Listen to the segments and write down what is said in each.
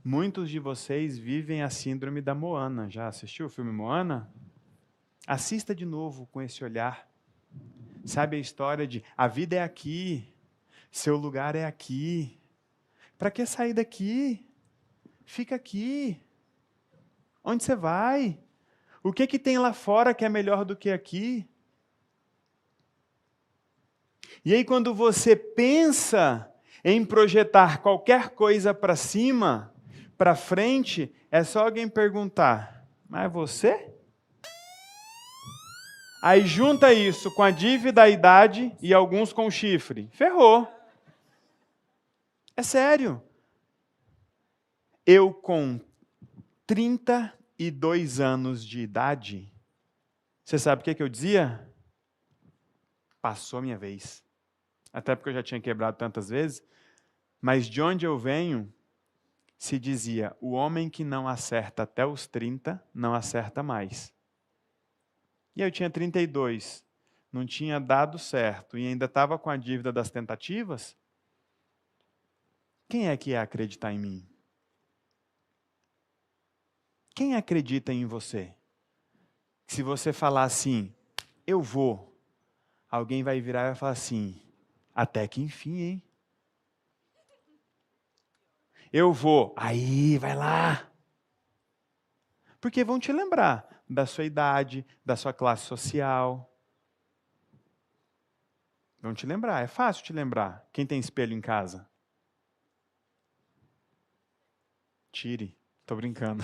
Muitos de vocês vivem a síndrome da Moana. Já assistiu o filme Moana? Assista de novo com esse olhar. Sabe a história de a vida é aqui, seu lugar é aqui. Para que sair daqui? Fica aqui. Onde você vai? O que tem lá fora que é melhor do que aqui? E aí, quando você pensa em projetar qualquer coisa para cima, para frente, é só alguém perguntar: mas é você? Aí junta isso com a dívida, a idade e alguns com chifre. Ferrou. É sério. Eu com 32 anos de idade, você sabe o que eu dizia? Passou a minha vez. Até porque eu já tinha quebrado tantas vezes. Mas de onde eu venho, se dizia, o homem que não acerta até os 30, não acerta mais. E eu tinha 32, não tinha dado certo e ainda estava com a dívida das tentativas. Quem é que ia acreditar em mim? Quem acredita em você? Se você falar assim, eu vou, alguém vai virar e vai falar assim, até que enfim, hein? Eu vou, aí, vai lá. Porque vão te lembrar da sua idade, da sua classe social. Vão te lembrar, é fácil te lembrar. Quem tem espelho em casa? Tire, estou brincando.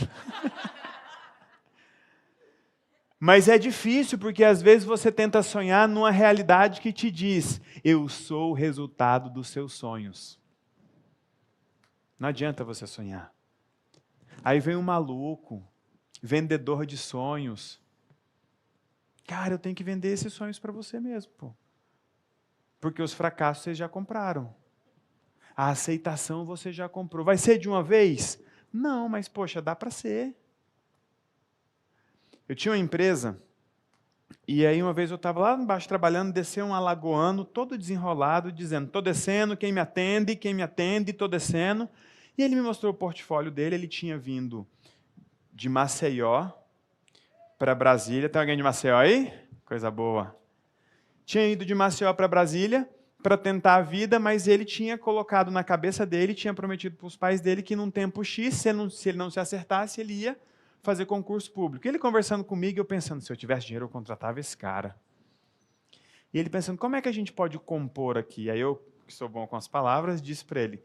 Mas é difícil porque às vezes você tenta sonhar numa realidade que te diz, eu sou o resultado dos seus sonhos. Não adianta você sonhar. Aí vem um maluco, vendedor de sonhos. Cara, eu tenho que vender esses sonhos para você mesmo, pô. Porque os fracassos vocês já compraram. A aceitação você já comprou. Vai ser de uma vez? Não, mas poxa, dá para ser. Eu tinha uma empresa, e aí uma vez eu estava lá embaixo trabalhando, desceu um alagoano, todo desenrolado, dizendo, estou descendo, quem me atende, estou descendo. E ele me mostrou o portfólio dele, ele tinha vindo de Maceió para Brasília. Tem alguém de Maceió aí? Coisa boa. Tinha ido de Maceió para Brasília para tentar a vida, mas ele tinha colocado na cabeça dele, tinha prometido para os pais dele que num tempo X, se ele não se acertasse, ele ia fazer concurso público. Ele conversando comigo, eu pensando, se eu tivesse dinheiro, eu contratava esse cara. E ele pensando, como é que a gente pode compor aqui? Aí eu, que sou bom com as palavras, disse para ele,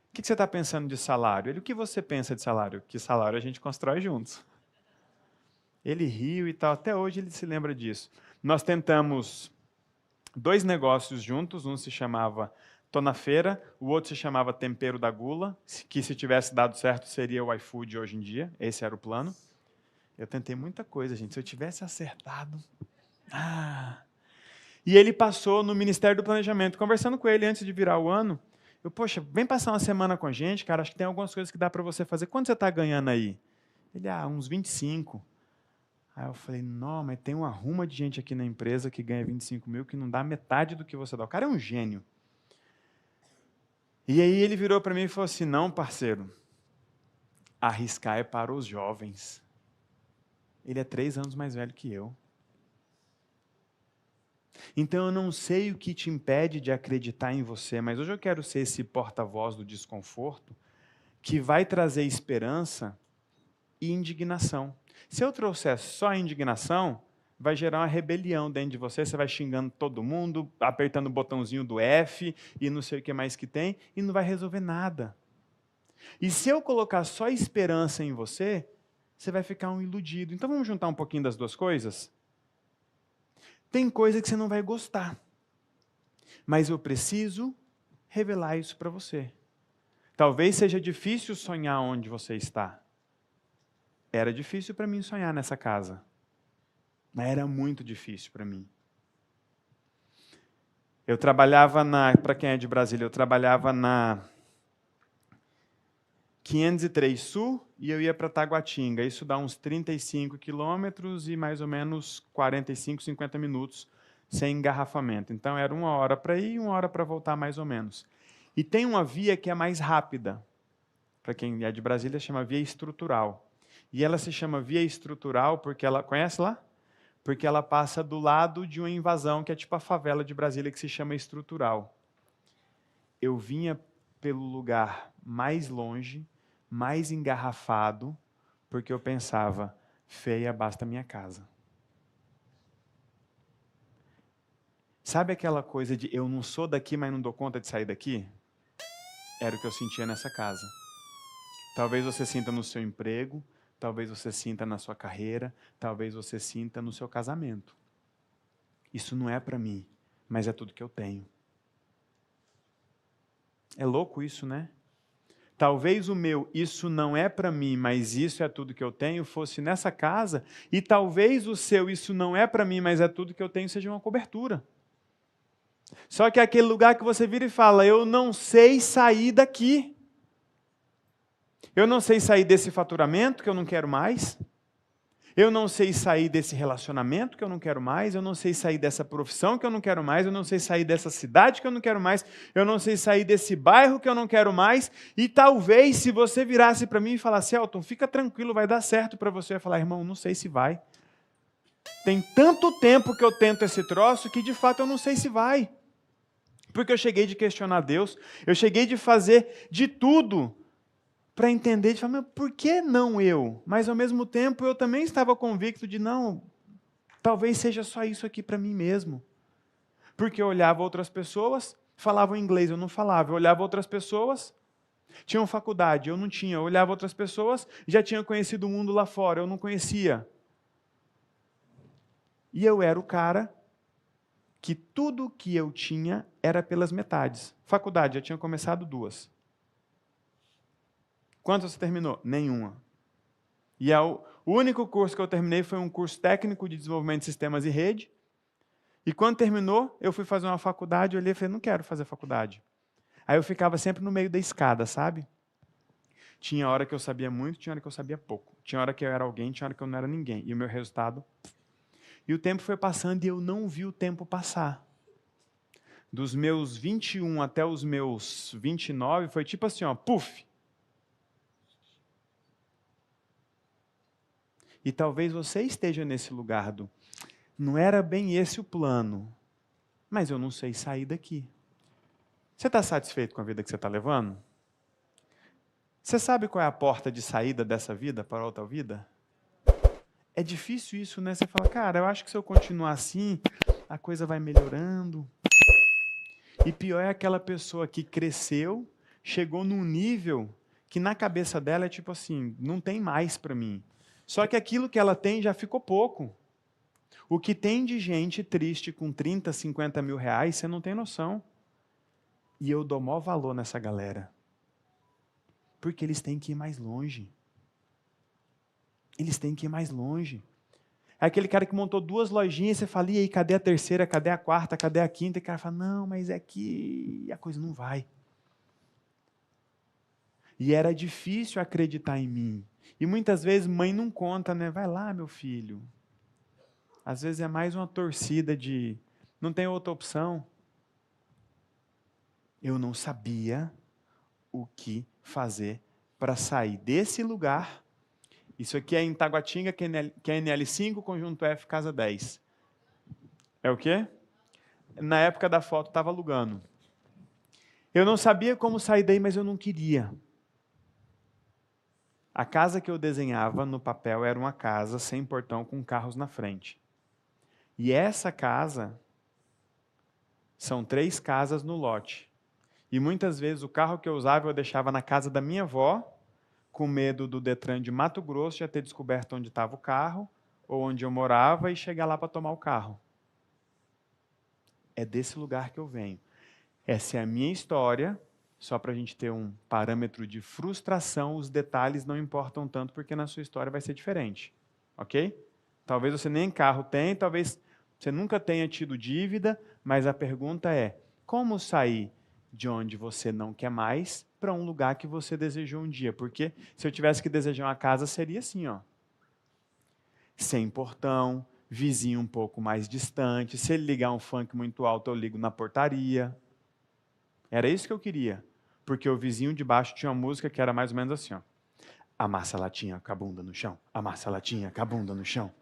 o que você está pensando de salário? Ele, o que você pensa de salário? Que salário a gente constrói juntos. Ele riu e tal, até hoje ele se lembra disso. Nós tentamos 2 negócios juntos, um se chamava Tô na Feira, o outro se chamava Tempero da Gula, que se tivesse dado certo seria o iFood hoje em dia, esse era o plano. Eu tentei muita coisa, gente, se eu tivesse acertado... E ele passou no Ministério do Planejamento, conversando com ele antes de virar o ano, eu, poxa, vem passar uma semana com a gente, cara, acho que tem algumas coisas que dá para você fazer. Quanto você está ganhando aí? Ele, uns 25. Aí eu falei, não, mas tem uma ruma de gente aqui na empresa que ganha 25 mil que não dá metade do que você dá. O cara é um gênio. E aí ele virou para mim e falou assim, não, parceiro, arriscar é para os jovens. Ele é 3 anos mais velho que eu. Então eu não sei o que te impede de acreditar em você, mas hoje eu quero ser esse porta-voz do desconforto que vai trazer esperança e indignação. Se eu trouxer só a indignação, vai gerar uma rebelião dentro de você, você vai xingando todo mundo, apertando o botãozinho do F e não sei o que mais que tem, e não vai resolver nada. E se eu colocar só esperança em você, você vai ficar um iludido. Então vamos juntar um pouquinho das duas coisas? Tem coisa que você não vai gostar, mas eu preciso revelar isso para você. Talvez seja difícil sonhar onde você está. Era difícil para mim sonhar nessa casa. Mas era muito difícil para mim. Eu trabalhava para quem é de Brasília, eu trabalhava na 503 Sul e eu ia para Taguatinga. Isso dá uns 35 quilômetros e mais ou menos 45, 50 minutos sem engarrafamento. Então era 1 hora para ir e 1 hora para voltar mais ou menos. E tem uma via que é mais rápida. Para quem é de Brasília, chama via estrutural. E ela se chama via estrutural porque ela... Conhece lá? Porque ela passa do lado de uma invasão, que é tipo a favela de Brasília, que se chama estrutural. Eu vinha pelo lugar mais longe, mais engarrafado, porque eu pensava, feia basta minha casa. Sabe aquela coisa de eu não sou daqui, mas não dou conta de sair daqui? Era o que eu sentia nessa casa. Talvez você sinta no seu emprego, talvez você sinta na sua carreira, talvez você sinta no seu casamento. Isso não é para mim, mas é tudo que eu tenho. É louco isso, né? Talvez o meu, isso não é para mim, mas isso é tudo que eu tenho, fosse nessa casa, e talvez o seu, isso não é para mim, mas é tudo que eu tenho, seja uma cobertura. Só que é aquele lugar que você vira e fala, eu não sei sair daqui. Eu não sei sair desse faturamento que eu não quero mais. Eu não sei sair desse relacionamento que eu não quero mais, eu não sei sair dessa profissão que eu não quero mais, eu não sei sair dessa cidade que eu não quero mais, eu não sei sair desse bairro que eu não quero mais, e talvez se você virasse para mim e falasse, Elton, fica tranquilo, vai dar certo para você, eu ia falar, irmão, não sei se vai. Tem tanto tempo que eu tento esse troço que de fato eu não sei se vai. Porque eu cheguei de questionar Deus, eu cheguei de fazer de tudo para entender, de falar, mas por que não eu? Mas ao mesmo tempo eu também estava convicto de não, talvez seja só isso aqui para mim mesmo. Porque eu olhava outras pessoas, falavam inglês, eu não falava. Eu olhava outras pessoas, tinham faculdade, eu não tinha. Eu olhava outras pessoas, já tinham conhecido o mundo lá fora, eu não conhecia. E eu era o cara que tudo que eu tinha era pelas metades. Faculdade, já tinha começado 2. Quantas você terminou? Nenhuma. E o único curso que eu terminei foi um curso técnico de desenvolvimento de sistemas e rede. E quando terminou, eu fui fazer uma faculdade, eu olhei e falei, não quero fazer faculdade. Aí eu ficava sempre no meio da escada, sabe? Tinha hora que eu sabia muito, tinha hora que eu sabia pouco. Tinha hora que eu era alguém, tinha hora que eu não era ninguém. E o meu resultado... E o tempo foi passando e eu não vi o tempo passar. Dos meus 21 até os meus 29, foi tipo assim, ó, puf! E talvez você esteja nesse lugar do... Não era bem esse o plano, mas eu não sei sair daqui. Você está satisfeito com a vida que você está levando? Você sabe qual é a porta de saída dessa vida para outra vida? É difícil isso, né? Você fala, cara, eu acho que se eu continuar assim, a coisa vai melhorando. E pior é aquela pessoa que cresceu, chegou num nível que na cabeça dela é tipo assim, não tem mais para mim. Só que aquilo que ela tem já ficou pouco. O que tem de gente triste com 30, 50 mil reais, você não tem noção. E eu dou maior valor nessa galera. Porque eles têm que ir mais longe. Eles têm que ir mais longe. É aquele cara que montou 2 lojinhas, você fala, e aí, cadê a terceira, cadê a quarta, cadê a quinta? E o cara fala, não, mas é que a coisa não vai. E era difícil acreditar em mim. E muitas vezes mãe não conta, né? Vai lá, meu filho. Às vezes é mais uma torcida de, não tem outra opção. Eu não sabia o que fazer para sair desse lugar. Isso aqui é em Taguatinga, que é NL5, conjunto F, casa 10. É o quê? Na época da foto, estava alugando. Eu não sabia como sair daí, mas eu não queria. A casa que eu desenhava no papel era uma casa sem portão com carros na frente. E essa casa são 3 casas no lote. E muitas vezes o carro que eu usava eu deixava na casa da minha avó, com medo do Detran de Mato Grosso já ter descoberto onde estava o carro, ou onde eu morava, e chegar lá para tomar o carro. É desse lugar que eu venho. Essa é a minha história, só para a gente ter um parâmetro de frustração, os detalhes não importam tanto, porque na sua história vai ser diferente. Ok? Talvez você nem carro tenha, talvez você nunca tenha tido dívida, mas a pergunta é, como sair de onde você não quer mais para um lugar que você desejou um dia? Porque se eu tivesse que desejar uma casa, seria assim, ó. Sem portão, vizinho um pouco mais distante, se ele ligar um funk muito alto, eu ligo na portaria. Era isso que eu queria. porque o vizinho de baixo tinha uma música que era mais ou menos assim, ó. Amassa a latinha com a bunda no chão, amassa a latinha com a bunda no chão.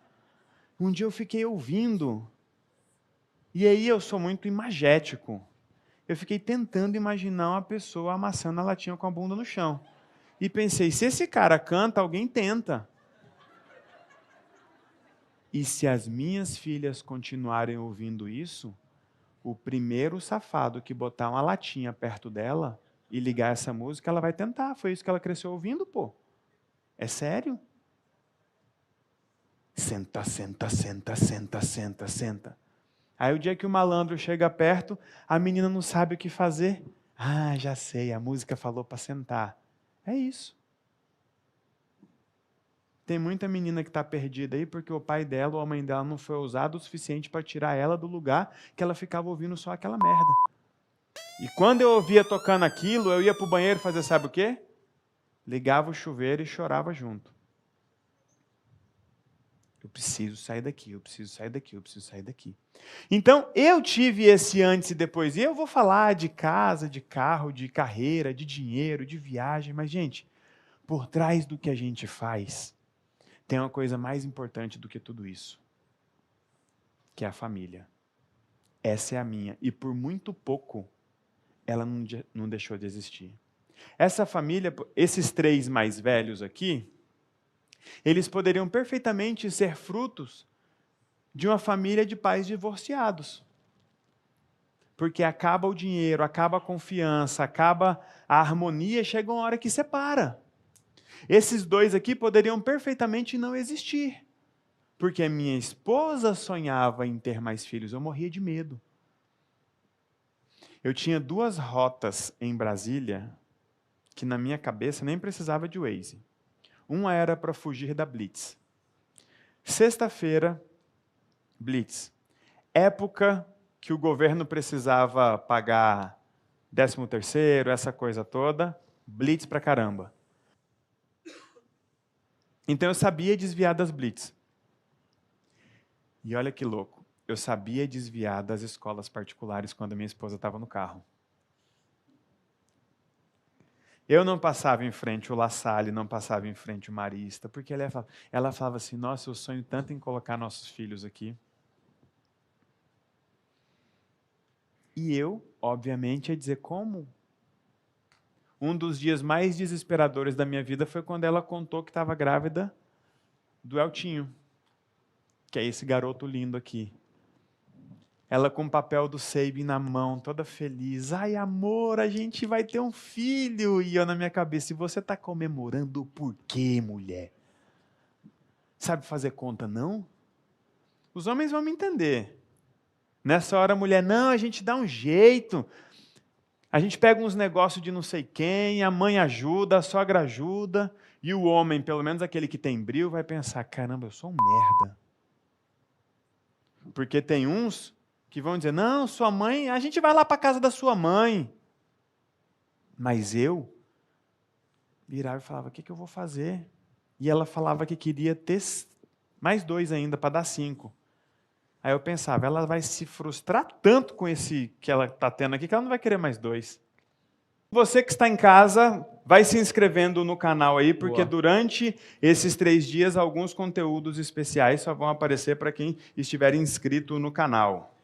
Um dia eu fiquei ouvindo, e aí eu sou muito imagético. Eu fiquei tentando imaginar uma pessoa amassando a latinha com a bunda no chão. E pensei, se esse cara canta, alguém tenta. E se as minhas filhas continuarem ouvindo isso, o primeiro safado que botar uma latinha perto dela e ligar essa música, ela vai tentar. Foi isso que ela cresceu ouvindo, pô. É sério? Senta, senta, senta, senta, senta, senta. Aí o dia que o malandro chega perto, a menina não sabe o que fazer. Ah, já sei, a música falou para sentar. É isso. Tem muita menina que está perdida aí porque o pai dela ou a mãe dela não foi ousado o suficiente para tirar ela do lugar que ela ficava ouvindo só aquela merda. E quando eu ouvia tocando aquilo, eu ia para o banheiro fazer sabe o quê? Ligava o chuveiro e chorava junto. Eu preciso sair daqui, eu preciso sair daqui, eu preciso sair daqui. Então, eu tive esse antes e depois. E eu vou falar de casa, de carro, de carreira, de dinheiro, de viagem. Mas, gente, por trás do que a gente faz, tem uma coisa mais importante do que tudo isso, que é a família. Essa é a minha. E por muito pouco, ela não deixou de existir. Essa família, esses 3 mais velhos aqui, eles poderiam perfeitamente ser frutos de uma família de pais divorciados. Porque acaba o dinheiro, acaba a confiança, acaba a harmonia, chega uma hora que separa. Esses 2 aqui poderiam perfeitamente não existir. Porque a minha esposa sonhava em ter mais filhos, eu morria de medo. Eu tinha 2 rotas em Brasília, que na minha cabeça nem precisava de Waze. Uma era para fugir da Blitz. Sexta-feira, Blitz. Época que o governo precisava pagar 13º, essa coisa toda, Blitz pra caramba. Então eu sabia desviar das Blitz. E olha que louco, eu sabia desviar das escolas particulares quando a minha esposa estava no carro. Eu não passava em frente o La Salle, não passava em frente o Marista, porque ela falava assim, nossa, eu sonho tanto em colocar nossos filhos aqui. E eu, obviamente, ia dizer como? Um dos dias mais desesperadores da minha vida foi quando ela contou que estava grávida do Eltinho, que é esse garoto lindo aqui. Ela com o papel do Sabin na mão, toda feliz. Ai, amor, a gente vai ter um filho. E eu na minha cabeça, e você está comemorando por quê, mulher? Sabe fazer conta, não? Os homens vão me entender. Nessa hora a mulher, não, a gente dá um jeito. A gente pega uns negócios de não sei quem, a mãe ajuda, a sogra ajuda. E o homem, pelo menos aquele que tem brio, vai pensar, caramba, eu sou um merda. Porque tem uns que vão dizer, não, sua mãe, a gente vai lá para a casa da sua mãe. Mas eu virava e falava, o que eu vou fazer? E ela falava que queria ter mais 2 ainda, para dar 5. Aí eu pensava, ela vai se frustrar tanto com esse que ela está tendo aqui, que ela não vai querer mais 2. Você que está em casa, vai se inscrevendo no canal aí, porque durante esses 3 dias, alguns conteúdos especiais só vão aparecer para quem estiver inscrito no canal.